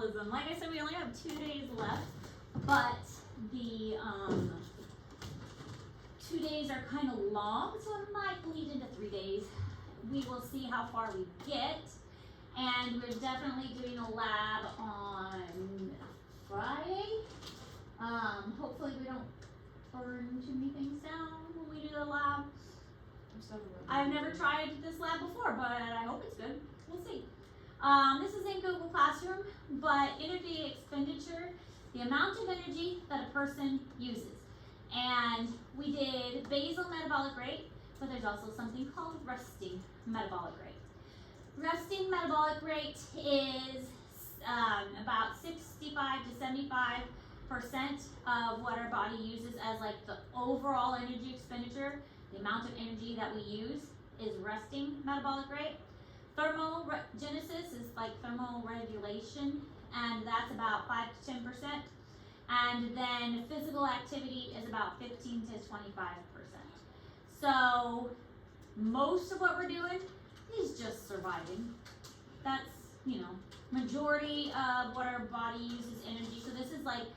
metabolism. Like I said, we only have 2 days left, but the 2 days are kind of long, so it might bleed into 3 days. We will see how far we get, and we're definitely doing a lab on Friday. Hopefully we don't burn too many things down when we do the lab. I've never tried this lab before, but I hope it's good. We'll see. This is in Google Classroom, but energy expenditure, the amount of energy that a person uses. And we did basal metabolic rate, but there's also something called resting metabolic rate. Resting metabolic rate is about 65 to 75% of what our body uses as like the overall energy expenditure. The amount of energy that we use is resting metabolic rate. Thermogenesis is like thermoregulation, and that's about 5 to 10%. And then physical activity is about 15 to 25%. So most of what we're doing is just surviving. That's, majority of what our body uses energy. So this is like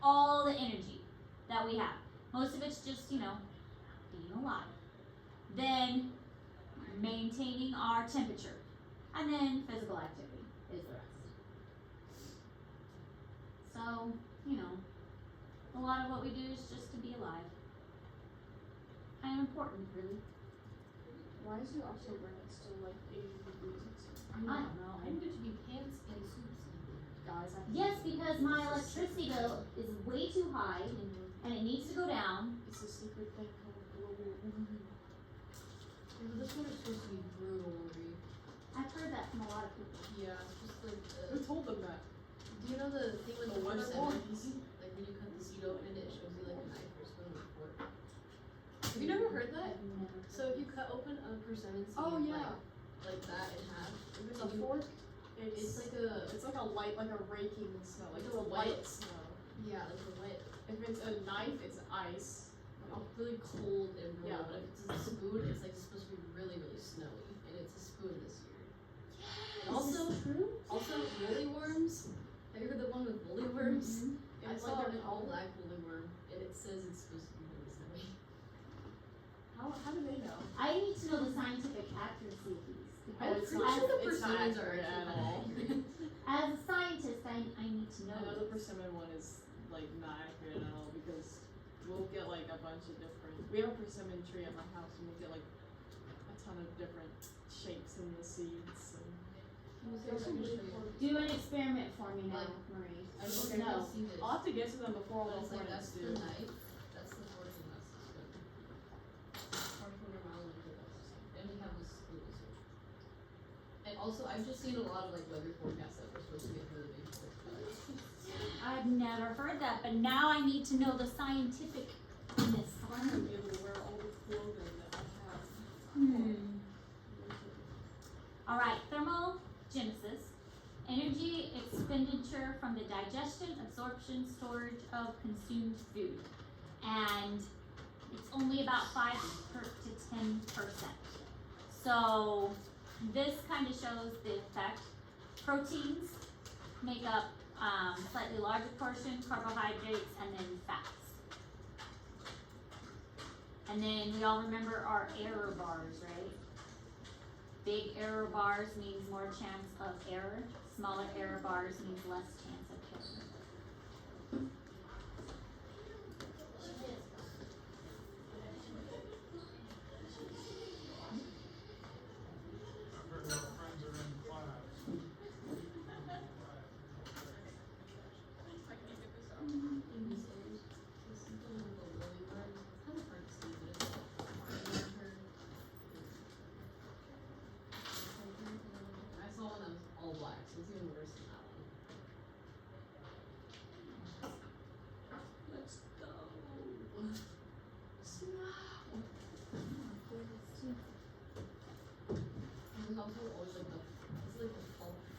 all the energy that we have. Most of it's just, being alive. Then maintaining our temperature. And then physical activity is the rest. So, a lot of what we do is just to be alive. Kind of important, really. Why is your also when it's still like 80 degrees? I don't know. I'm going to be pants and suits. Guys, yes, because my electricity bill is way too high, and it needs to go down. It's a secret thing called global warming. Yeah, but this one is supposed to be brutal, Marie. I've heard that from a lot of people. Yeah, it's just like Who told them that? Do you know the thing with the weather percentages? Like when you cut the seed open and it shows you like a knife or spoon or fork. Have you never heard that? I've never heard So if you cut open a persimmon seed, Oh yeah. like that in half, If it's a fork, it's like a like a raking snow, like It's it's a a light snow. yeah, like a wet, If it's a knife, it's ice. really cold and brutal. Yeah. But if it's a spoon, it's like supposed to be really, really snowy, and it's a spoon this year. Yes, And also, is this true? also woolly worms. Have you heard the one with woolly worms? Mm-hmm. I It's saw like an they're all called. black woolly worm, and it says it's supposed to be really snowy. How do they know? I need to know the scientific accuracy of these. I'm Because pretty sure the it's not persimmons are accurate actually at all. accurate. as a scientist, I need to know. I know the this. persimmon one is like not accurate at all because we'll get like a bunch of different. We have a persimmon tree at my house and we'll get like a ton of different shapes in the seeds. And Do an experiment for me now, Like, Marie. I don't think No. I've seen this. I'll have to get to them before all But the it's like hornets that's do. the knife, that's the fork, and that's the spoon. Harpoon or mallet, that's the same. And we have the spoon. And also, I've just seen a lot of like weather forecasts that we're supposed to get really big forks. I've never heard that, but now I need to know the scientificness. I'm gonna be able to wear all the clothing that I have. All right, thermogenesis, energy expenditure from the digestion, absorption, storage of consumed food, and it's only about 5 to 10%. So this kind of shows the effect. Proteins make up slightly larger portion, carbohydrates, and then fats. And then we all remember our error bars, right? Big error bars means more chance of error. Smaller error bars means less chance of error. I saw one that was all black, so it's even worse than that one. Let's go. There's also always like the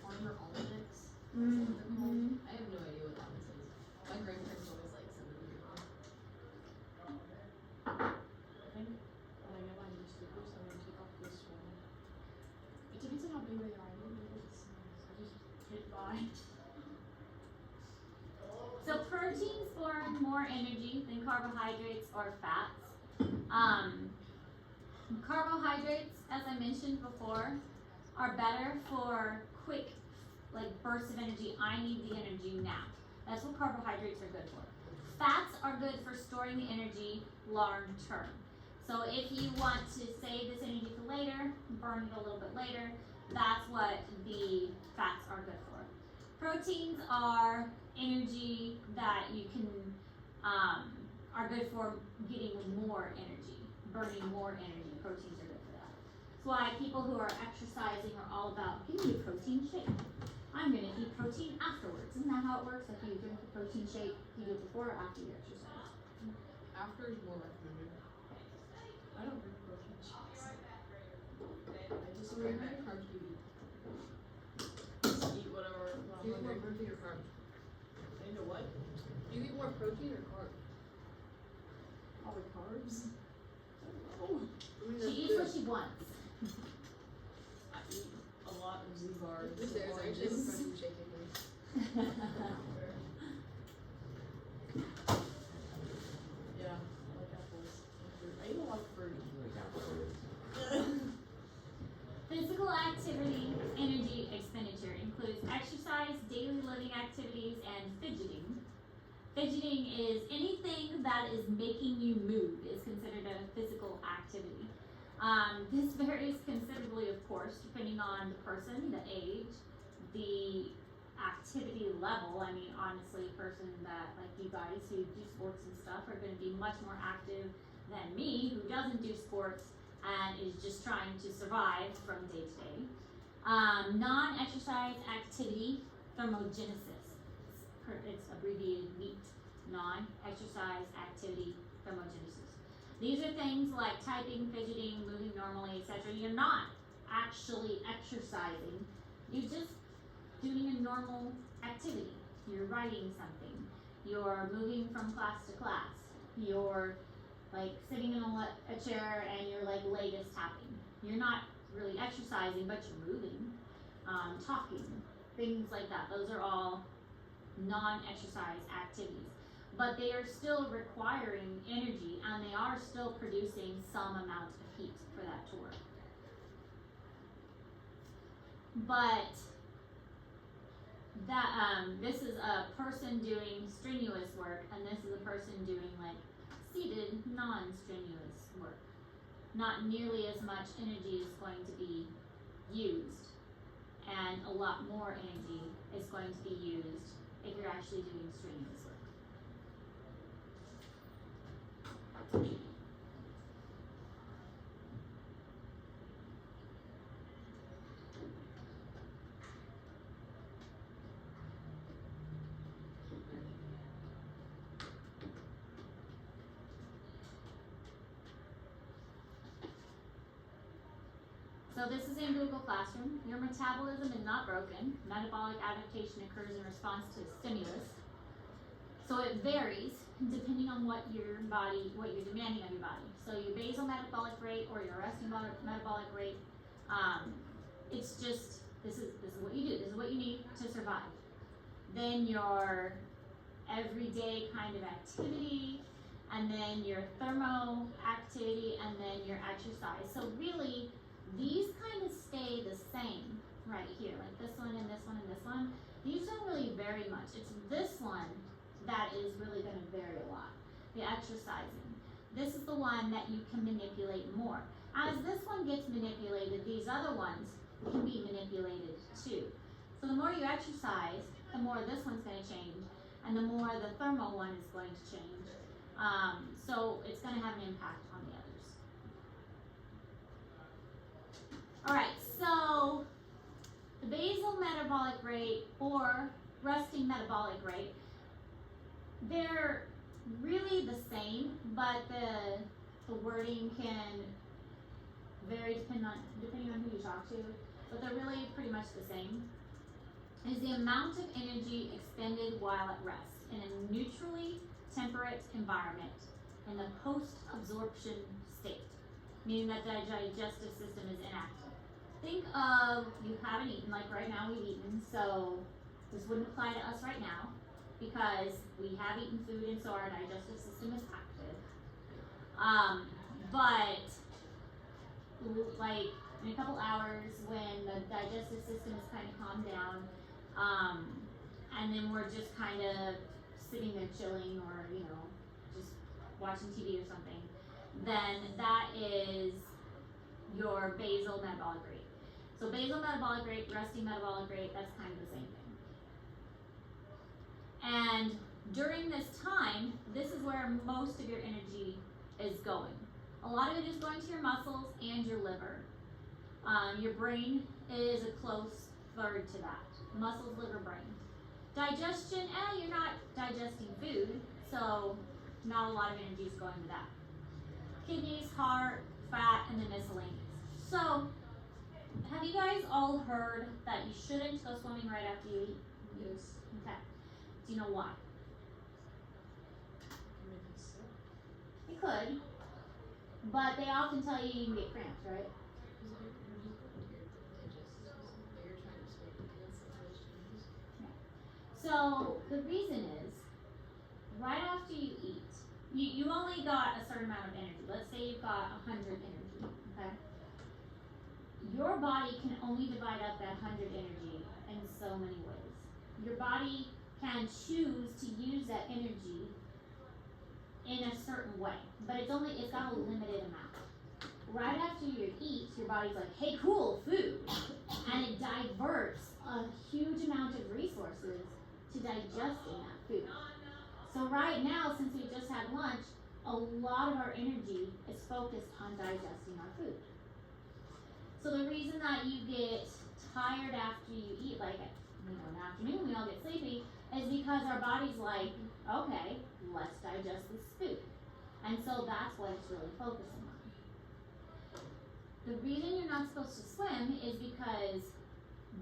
farmer almanacs. Mm-hmm. I have no idea what that one says. My grandparents always like send them to me. I think when I get my new slippers, I'm gonna take off this one. It depends on how big they are. I don't know if it's nice. I just hit buy. I don't know. I have no idea what that one says. My grandparents always like send them to me. I think when I get my new slippers, I'm gonna take off this one. It depends on how big they are. I don't know if it's nice. I just hit buy. I more energy than carbohydrates or fats. Carbohydrates, as I mentioned before, are better for quick, like bursts of energy. I need the energy now. That's what carbohydrates are good for. Fats are good for storing the energy long term. So if you want to save this energy for later, burn it a little bit later, that's what the fats are good for. Proteins are energy that you can, are good for getting more energy, burning more energy. Proteins are good for that. That's why people who are exercising are all about, give me a protein shake. I'm gonna eat protein afterwards. Isn't that how it works? Like you drink a protein shake, you do it before or after you exercise? After is more recommended. I don't drink protein shakes. I just So what kind of carbs do you eat? just eat whatever. Do you eat more protein or carbs? Into what? Do you eat more protein or carbs? Probably carbs. I don't know. I mean, She eats what she wants. I eat a lot of Z bars. This is actually a oranges. protein shake in here. Yeah, I like apples and fruit. I eat a lot of fruit. Physical activity, energy expenditure includes exercise, daily living activities, and fidgeting. Fidgeting is anything that is making you move is considered a physical activity. This varies considerably, of course, depending on the person, the age, the activity level. I mean, honestly, a person that, like you guys who do sports and stuff, are going to be much more active than me, who doesn't do sports and is just trying to survive from day to day. Non-exercise activity, thermogenesis. It's abbreviated NEAT. Non-exercise activity, thermogenesis. These are things like typing, fidgeting, moving normally, etc. You're not actually exercising. You're just doing a normal activity. You're writing something. You're moving from class to class. You're like sitting in a chair and your like leg is tapping. You're not really exercising, but you're moving, talking, things like that. Those are all non-exercise activities. But they are still requiring energy and they are still producing some amount of heat for that to work. But that this is a person doing strenuous work and this is a person doing like seated non-strenuous work. Not nearly as much energy is going to be used and a lot more energy is going to be used if you're actually doing strenuous work. So this is in Google Classroom. Your metabolism is not broken. Metabolic adaptation occurs in response to stimulus. So it varies depending on what you're demanding of your body. So your basal metabolic rate or your resting metabolic rate, it's just, this is what you do. This is what you need to survive. Then your everyday kind of activity, and then your thermo activity, and then your exercise. So really, these kind of stay the same right here, like this one and this one and this one. These don't really vary much. It's this one that is really going to vary a lot, the exercising. This is the one that you can manipulate more. As this one gets manipulated, these other ones can be manipulated too. So the more you exercise, the more this one's going to change, and the more the thermal one is going to change. So it's going to have an impact on the others. Alright, so the basal metabolic rate or resting metabolic rate, they're really the same, but the wording can vary depending on who you talk to, but they're really pretty much the same. Is the amount of energy expended while at rest in a neutrally temperate environment in the post-absorption state, meaning that the digestive system is inactive. Think of, you haven't eaten, like right now we've eaten, so this wouldn't apply to us right now because we have eaten food and so our digestive system is active. But like in a couple hours when the digestive system is kind of calmed down, and then we're just kind of sitting there chilling or, you know, just watching TV or something, then that is your basal metabolic rate. So basal metabolic rate, resting metabolic rate, that's kind of the same thing. And during this time, this is where most of your energy is going. A lot of it is going to your muscles and your liver. Your brain is a close third to that. Muscles, liver, brain. Digestion, you're not digesting food, so not a lot of energy is going to that. Kidneys, heart, fat, and then miscellaneous. So, have you guys all heard that you shouldn't go swimming right after you eat? Yes. Okay. Do you know why? Maybe so. You could, but they often tell you you can get cramps, right? So the reason is, right after you eat, you only got a certain amount of energy. Let's say you've got 100 energy, okay? Your body can only divide up that 100 energy in so many ways. Your body can choose to use that energy in a certain way, but it's got a limited amount. Right after you eat, your body's like, hey, cool, food. And it diverts a huge amount of resources to digesting that food. So right now, since we just had lunch, a lot of our energy is focused on digesting our food. So the reason that you get tired after you eat, like, in the afternoon, we all get sleepy, is because our body's like, okay, let's digest this food. And so that's what it's really focusing on. The reason you're not supposed to swim is because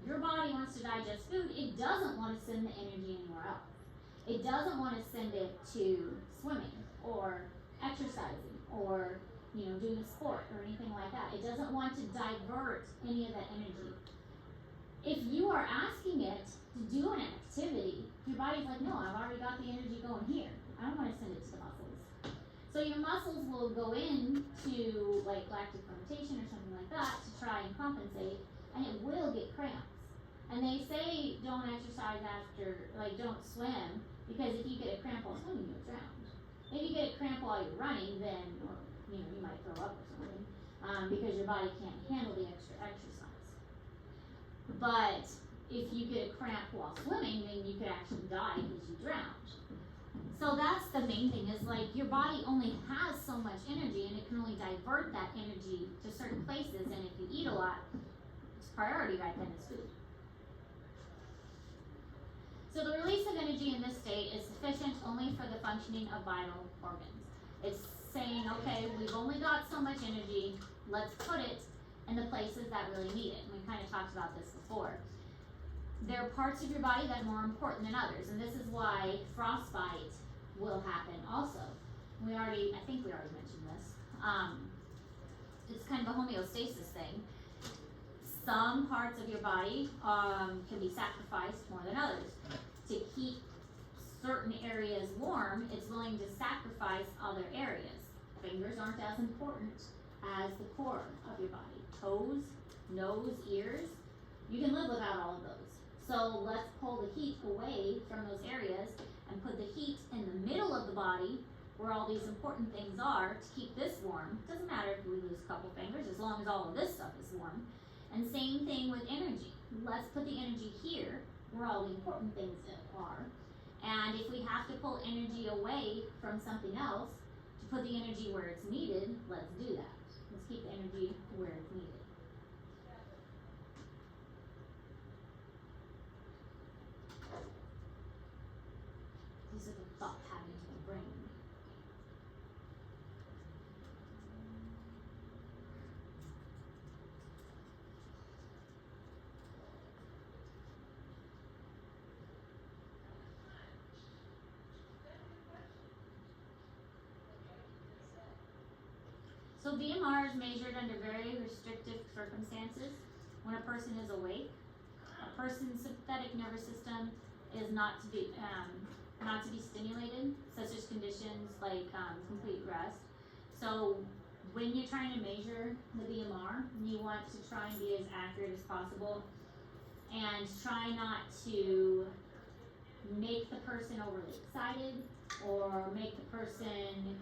your body wants to digest food. It doesn't want to send the energy anywhere else. It doesn't want to send it to swimming or exercising or, you know, doing a sport or anything like that. It doesn't want to divert any of that energy. If you are asking it to do an activity, your body's like, no, I've already got the energy going here. I don't want to send it to the muscles. So your muscles will go into like lactic fermentation or something like that to try and compensate, and it will get cramps. And they say don't exercise after, like don't swim, because if you get a cramp while swimming, you'll drown. If you get a cramp while you're running, then, or, you know, you might throw up or something, because your body can't handle the extra exercise. But if you get a cramp while swimming, then you could actually die because you drowned. So that's the main thing, is like your body only has so much energy, and it can only divert that energy to certain places, and if you eat a lot, its priority right then is food. So the release of energy in this state is sufficient only for the functioning of vital organs. It's saying, okay, we've only got so much energy, let's put it in the places that really need it. And we kind of talked about this before. There are parts of your body that are more important than others, and this is why frostbite will happen also. I think we already mentioned this. It's kind of a homeostasis thing. Some parts of your body can be sacrificed more than others. To keep certain areas warm, it's willing to sacrifice other areas. Fingers aren't as important as the core of your body. Toes, nose, ears, you can live without all of those. So let's pull the heat away from those areas and put the heat in the middle of the body where all these important things are to keep this warm. Doesn't matter if we lose a couple fingers, as long as all of this stuff is warm. And same thing with energy. Let's put the energy here where all the important things are. And if we have to pull energy away from something else to put the energy where it's needed, let's do that. Let's keep the energy where it's needed. These are the thought patterns of the brain. So BMR is measured under very restrictive circumstances. When a person is awake, a person's sympathetic nervous system is not to be not to be stimulated, such as conditions like complete rest. So when you're trying to measure the BMR, you want to try and be as accurate as possible, and try not to make the person overly excited or make the person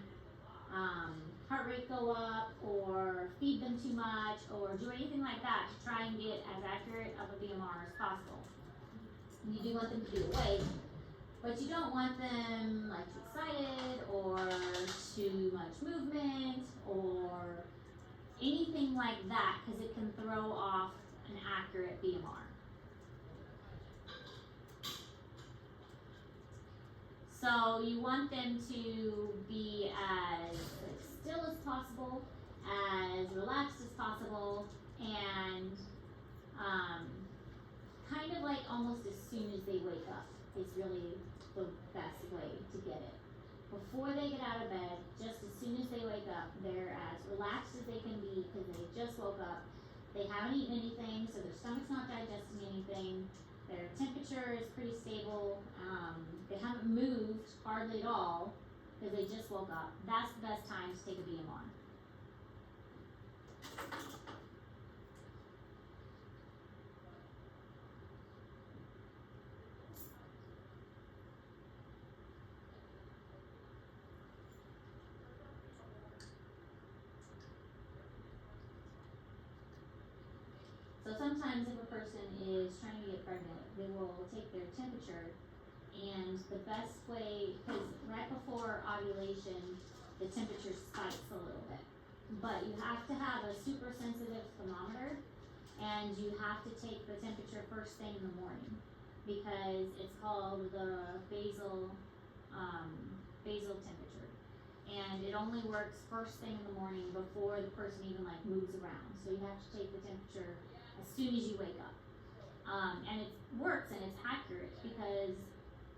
heart rate go up or feed them too much or do anything like that to try and get as accurate of a BMR as possible. You do want them to be awake, but you don't want them like too excited or too much movement or anything like that, because it can throw off an accurate BMR. So you want them to be as still as possible, as relaxed as possible, and kind of like almost as soon as they wake up is really the best way to get it. Before they get out of bed, just as soon as they wake up, they're as relaxed as they can be because they just woke up. They haven't eaten anything, so their stomach's not digesting anything. Their temperature is pretty stable. They haven't moved hardly at all because they just woke up. That's the best time to take a BMR. So sometimes if a person is trying to get pregnant, they will take their temperature, and the best way, because right before ovulation, the temperature spikes a little bit. But you have to have a super sensitive thermometer, and you have to take the temperature first thing in the morning, because it's called the basal temperature. And it only works first thing in the morning before the person even like moves around. So you have to take the temperature as soon as you wake up. And it works and it's accurate because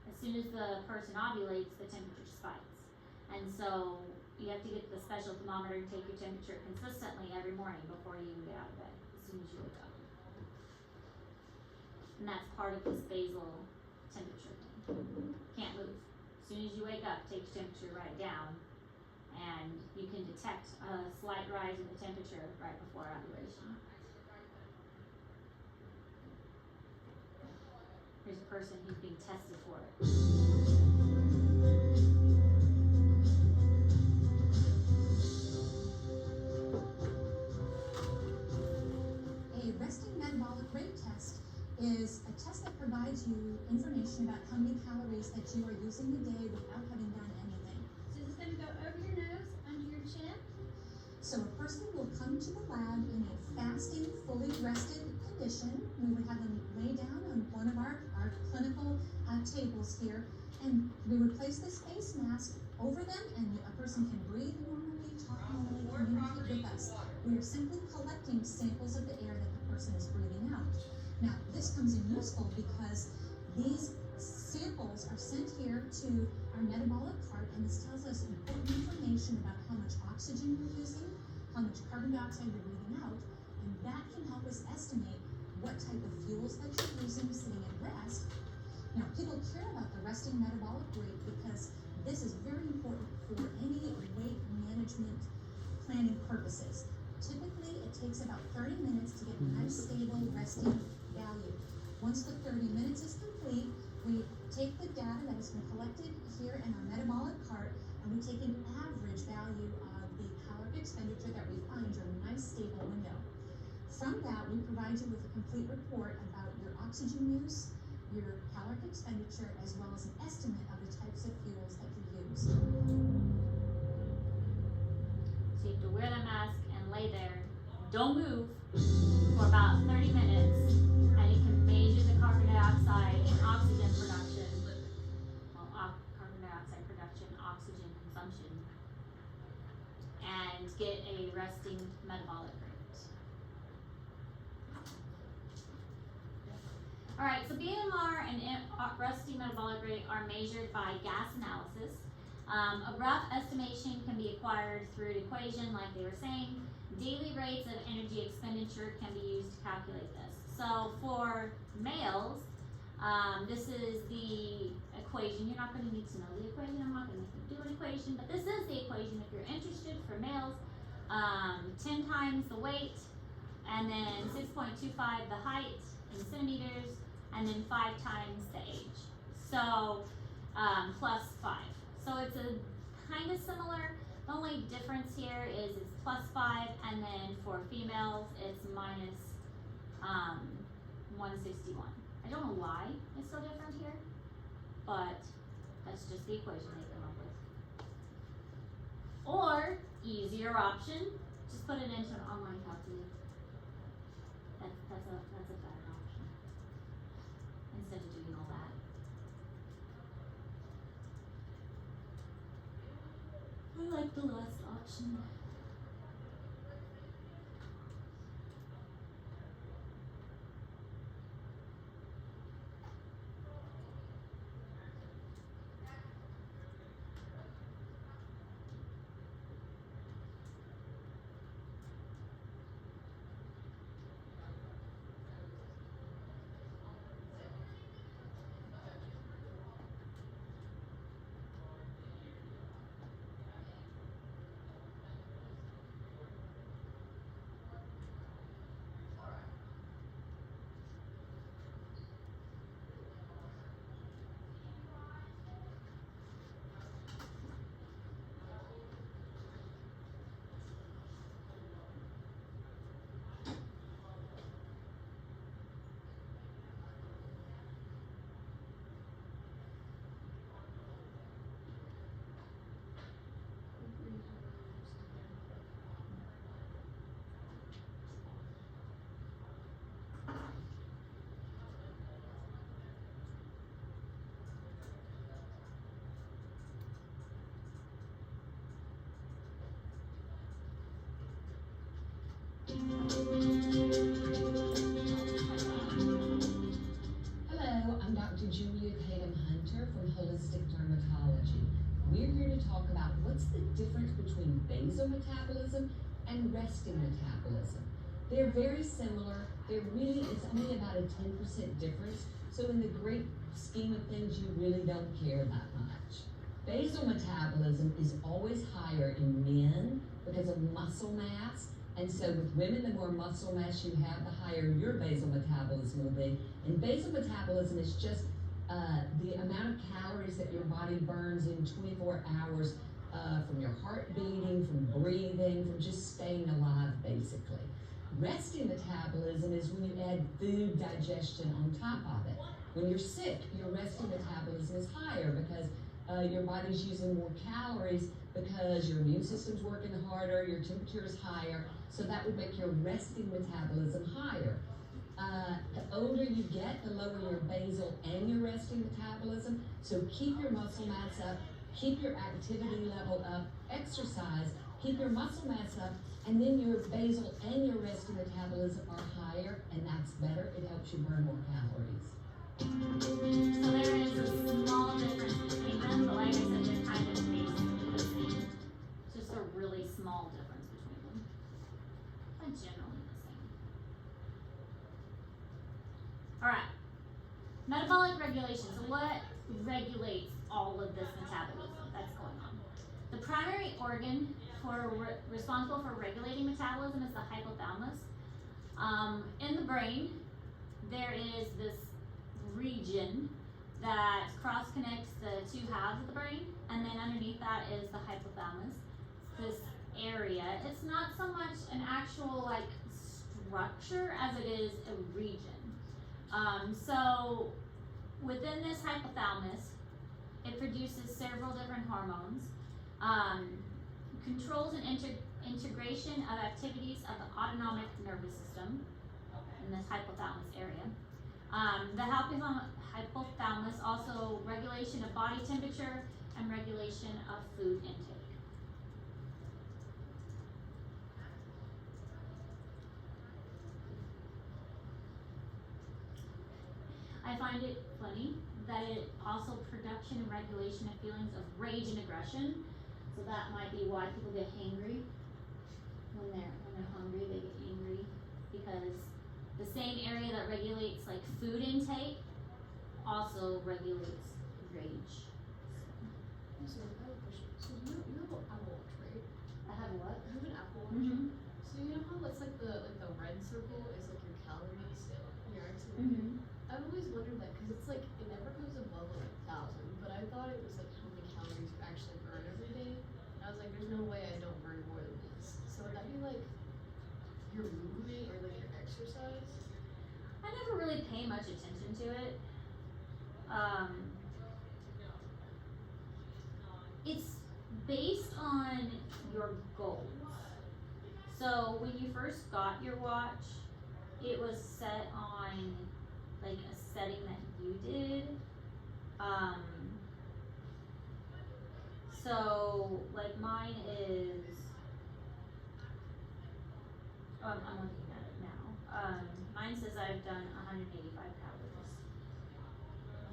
as soon as the person ovulates, the temperature spikes. And so you have to get the special thermometer and take your temperature consistently every morning before you even get out of bed, as soon as you wake up. And that's part of this basal temperature thing. Can't move. As soon as you wake up, take your temperature right down, and you can detect a slight rise in the temperature right before ovulation. Here's a person who's being tested for it. A resting metabolic rate test is a test that provides you information about how many calories that you are using a day without having done anything. So this is going to go over your nose, under your chin. So a person will come to the lab in a fasting, fully rested condition. We would have them lay down on one of our clinical tables here, and we would place this face mask over them, and a person can breathe normally, talk normally, communicate with us. We are simply collecting samples of the air that the person is breathing out. Now, this comes in useful because these samples are sent here to our metabolic cart, and this tells us important information about how much oxygen you're using, how much carbon dioxide you're breathing out, and that can help us estimate what type of fuels that you're using sitting at rest. Now, people care about the resting metabolic rate because this is very important for any weight management planning purposes. Typically, it takes about 30 minutes to get a nice, stable, resting value. Once the 30 minutes is complete, we take the data that has been collected here in our metabolic cart, and we take an average value of the caloric expenditure that we find during a nice, stable window. From that, we provide you with a complete report about your oxygen use, your caloric expenditure, as well as an estimate of the types of fuels that you use. So you have to wear that mask and lay there, don't move, for about 30 minutes, and it can measure the carbon dioxide and oxygen production, carbon dioxide production, oxygen consumption, and get a resting metabolic rate. Alright, so BMR and resting metabolic rate are measured by gas analysis. A rough estimation can be acquired through an equation like they were saying. Daily rates of energy expenditure can be used to calculate this. So for males, This is the equation. You're not going to need to know the equation. I'm not going to make you do an equation, but this is the equation if you're interested for males. 10 times the weight, and then 6.25 the height in centimeters, and then 5 times the age. So, plus 5. So it's a kind of similar. The only difference here is it's plus 5, and then for females it's minus 161. I don't know why it's so different here, but that's just the equation they come up with. Or, easier option, just put it into an online calculator. That's a better option. Instead of doing all that. I like the last option. Hello, I'm Dr. Julia Tatum Hunter from Holistic Dermatology. We're here to talk about what's the difference between basal metabolism and resting metabolism. They're very similar. It's only about a 10% difference. So in the great scheme of things, you really don't care that much. Basal metabolism is always higher in men because of muscle mass. And so with women, the more muscle mass you have, the higher your basal metabolism will be. And basal metabolism is just the amount of calories that your body burns in 24 hours from your heart beating, from breathing, from just staying alive, basically. Resting metabolism is when you add food digestion on top of it. When you're sick, your resting metabolism is higher because your body's using more calories because your immune system's working harder, your temperature is higher, so that would make your resting metabolism higher. The older you get, the lower your basal and your resting metabolism, so keep your muscle mass up, keep your activity level up, exercise, keep your muscle mass up, and then your basal and your resting metabolism are higher, and that's better. It helps you burn more calories. So there is a small difference between them, but like I said, they're kind of basically the same. Just a really small difference between them, but generally the same. Alright, metabolic regulation. So what regulates all of this metabolism that's going on? The primary organ responsible for regulating metabolism is the hypothalamus. In the brain, there is this region that cross connects the two halves of the brain, and then underneath that is the hypothalamus. This area, it's not so much an actual like structure as it is a region. So within this hypothalamus, it produces several different hormones, controls and integration of activities of the autonomic nervous system in this hypothalamus area. The hypothalamus also regulation of body temperature and regulation of food intake. I find it funny that it also production and regulation of feelings of rage and aggression. So that might be why people get hangry. When they're hungry, they get angry because the same area that regulates like food intake also regulates rage. So I have a question. So you have an Apple Watch, right? I have what? You have an Apple Watch. Mm-hmm. So you know how it's like the red circle is like your calories, your activity. Mm-hmm. I've always wondered that because it's like it never goes above like 1,000, but I thought it was like how many calories you actually burn every day. And I was like, there's no way I don't burn more than this. So would that be like your movement or like your exercise? I never really pay much attention to it. It's based on your goals. So when you first got your watch, it was set on like a setting that you did. So like mine is, I'm looking at it now. Mine says I've done 185 calories.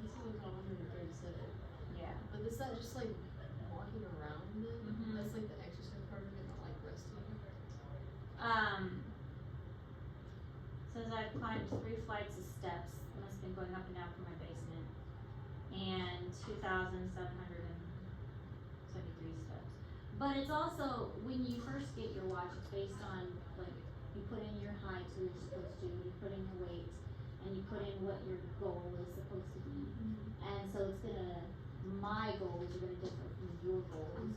This is like 137. Yeah. But is that just like walking around then? Mhm. That's like the exercise part of it, not like resting. Says I've climbed 3 flights of steps, and I've been going up and down from my basement, and 2,773 steps. But it's also, when you first get your watch, it's based on, like, you put in your height, so you're supposed to, you put in your weight, and you put in what your goal is supposed to be. And so it's gonna, my goals are gonna differ from your goals,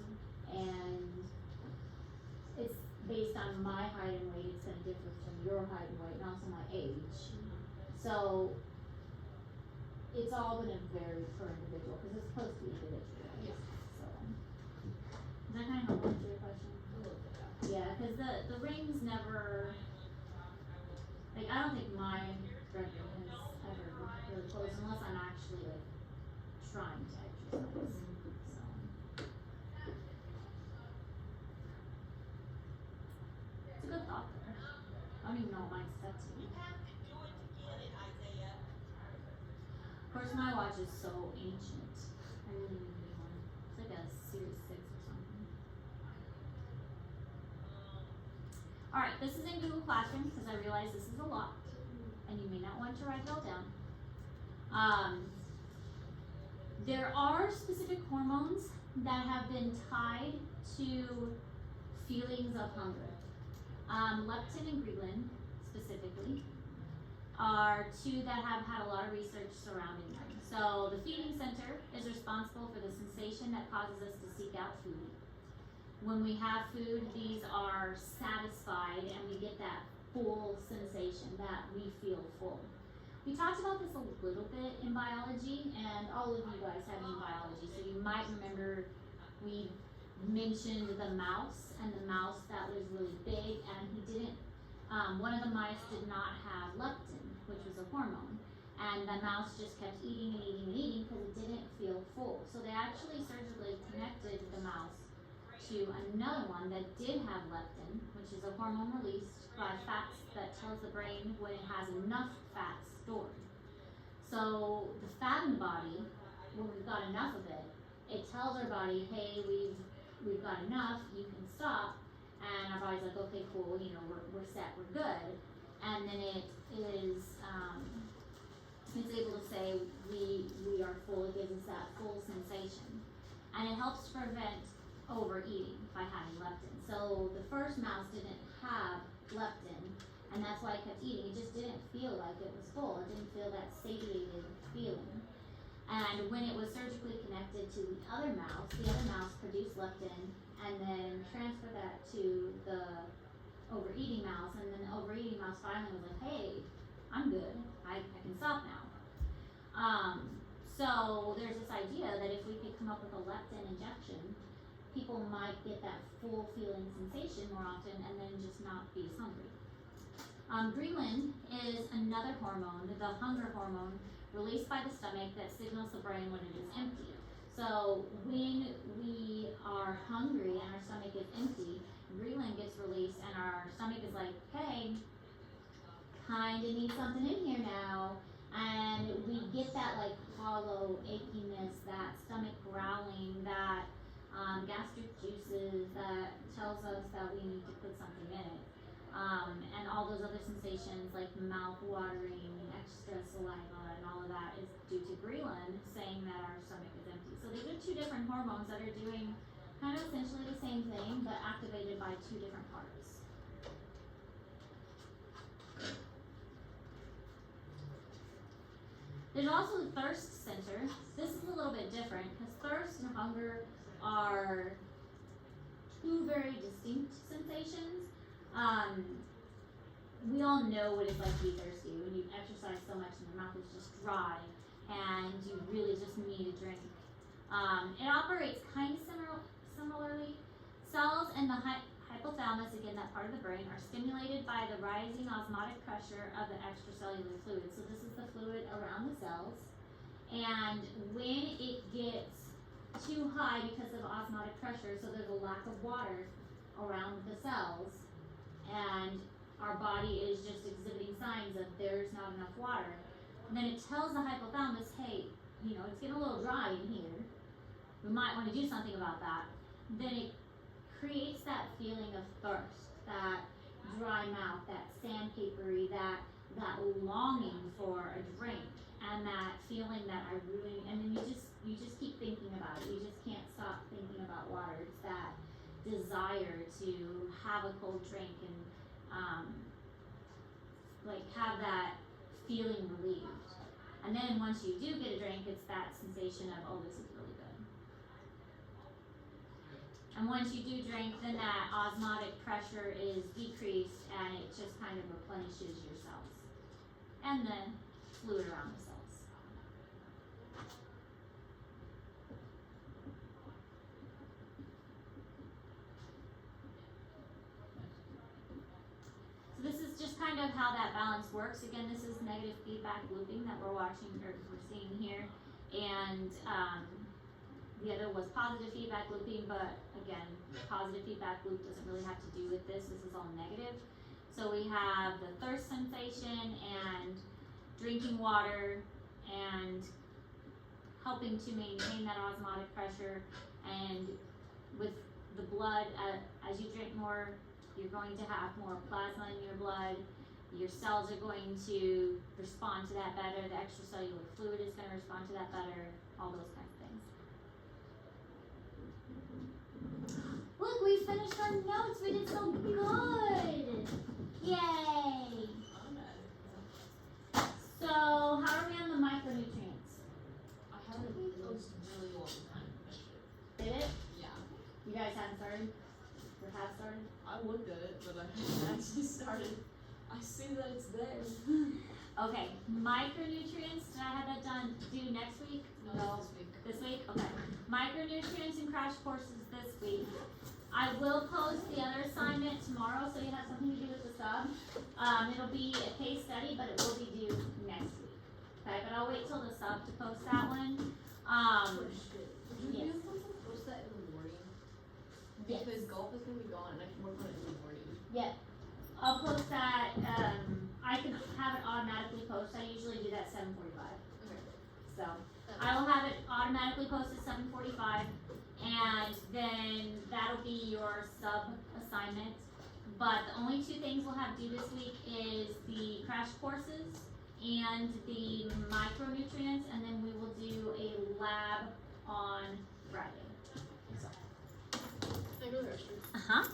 and it's based on my height and weight, it's gonna differ from your height and weight, and also my age. So it's all gonna vary per individual, because it's supposed to be individual. Yeah. So, does that kind of help answer your question? A little bit, yeah. Yeah, because the rings never, like, I don't think my ring has ever really closed unless I'm actually like trying to exercise. So. It's a good thought though. I don't even know what mine's set to. Of course, my watch is so ancient. I really need a new one. It's like a Series 6 or something. Alright, this is in Google Classroom because I realize this is a lot and you may not want to write it all down. There are specific hormones that have been tied to feelings of hunger. Leptin and ghrelin, specifically, are two that have had a lot of research surrounding them. So the feeding center is responsible for the sensation that causes us to seek out food. When we have food, these are satisfied and we get that full sensation that we feel full. We talked about this a little bit in biology, and all of you guys have in biology, so you might remember we mentioned the mouse, and the mouse that was really big, and he didn't, one of the mice did not have leptin, which was a hormone, and the mouse just kept eating and eating and eating because it didn't feel full. So they actually surgically connected the mouse to another one that did have leptin, which is a hormone released by fats that tells the brain when it has enough fat stored. So the fat in the body, when we've got enough of it, it tells our body, hey, we've got enough, you can stop, and our body's like, okay, cool, you know, we're set, we're good, and then it is, it's able to say we are full, it gives us that full sensation, and it helps to prevent overeating by having leptin. So the first mouse didn't have leptin, and that's why it kept eating. It just didn't feel like it was full. It didn't feel that satiated feeling. And when it was surgically connected to the other mouse produced leptin and then transferred that to the overeating mouse, and then the overeating mouse finally was like, hey, I'm good. I can stop now. So there's this idea that if we could come up with a leptin injection, people might get that full feeling sensation more often and then just not be as hungry. Ghrelin is another hormone, the hunger hormone, released by the stomach that signals the brain when it is empty. So when we are hungry and our stomach is empty, ghrelin gets released and our stomach is like, hey, kinda need something in here now. And we get that like hollow achiness, that stomach growling, that gastric juices that tells us that we need to put something in it. And all those other sensations like mouth watering, extra saliva, and all of that is due due to ghrelin, saying that our stomach is empty. So these are two different hormones that are doing kind of essentially the same thing, but activated by two different parts. There's also the thirst center. This is a little bit different because thirst and hunger are two very distinct sensations. We all know what it's like to be thirsty when you exercise so much and your mouth is just dry and you really just need a drink. It operates kind of similarly. Cells in the hypothalamus, again that part of the brain, are stimulated by the rising osmotic pressure of the extracellular fluid. So this is the fluid around the cells. And when it gets too high because of osmotic pressure, so there's a lack of water around the cells, and our body is just exhibiting signs of there's not enough water, and then it tells the hypothalamus, hey, it's getting a little dry in here. We might want to do something about that. Then it creates that feeling of thirst, that dry mouth, that sandpapery, that longing for a drink, and that feeling that I really, and then you just keep thinking about it. You just can't stop thinking about water. It's that desire to have a cold drink and have that feeling relieved. And then once you do get a drink, it's that sensation of, oh, this is really good. And once you do drink, then that osmotic pressure is decreased and it just kind of replenishes your cells and the fluid around the cells. So this is just kind of how that balance works. Again, this is negative feedback looping that we're watching or we're seeing here, and the other was positive feedback looping, but again, positive feedback loop doesn't really have to do with this. This is all negative. So we have the thirst sensation and drinking water and helping to maintain that osmotic pressure, and with the blood, as you drink more, you're going to have more plasma in your blood. Your cells are going to respond to that better. The extracellular fluid is going to respond to that better. All those kinds of things. Look, we finished our notes. We did so good. Yay! So, how are we on the micronutrients? I haven't closed a really long time. Did it? Yeah. You guys haven't started? Or have started? I looked at it, but I haven't actually started. I see that it's there. Okay, micronutrients. Did I have that due next week? No, this week. This week? Okay. Micronutrients and crash courses this week. I will post the other assignment tomorrow, so you have something to do with the sub. It'll be a case study, but it will be due next week. Okay, but I'll wait till the sub to post that one. Would you be Yes. able to post that in the morning? Yes. Because golf is gonna be gone and I can work on it in the morning. Yeah. I'll post that. I can have it automatically posted. I usually do that 7:45. Okay. So I will have it automatically posted 7:45, and then that'll be your sub assignment. But the only two things we'll have due this week is the crash courses and the micronutrients, and then we will do a lab on Friday. I go to the restroom. Uh-huh.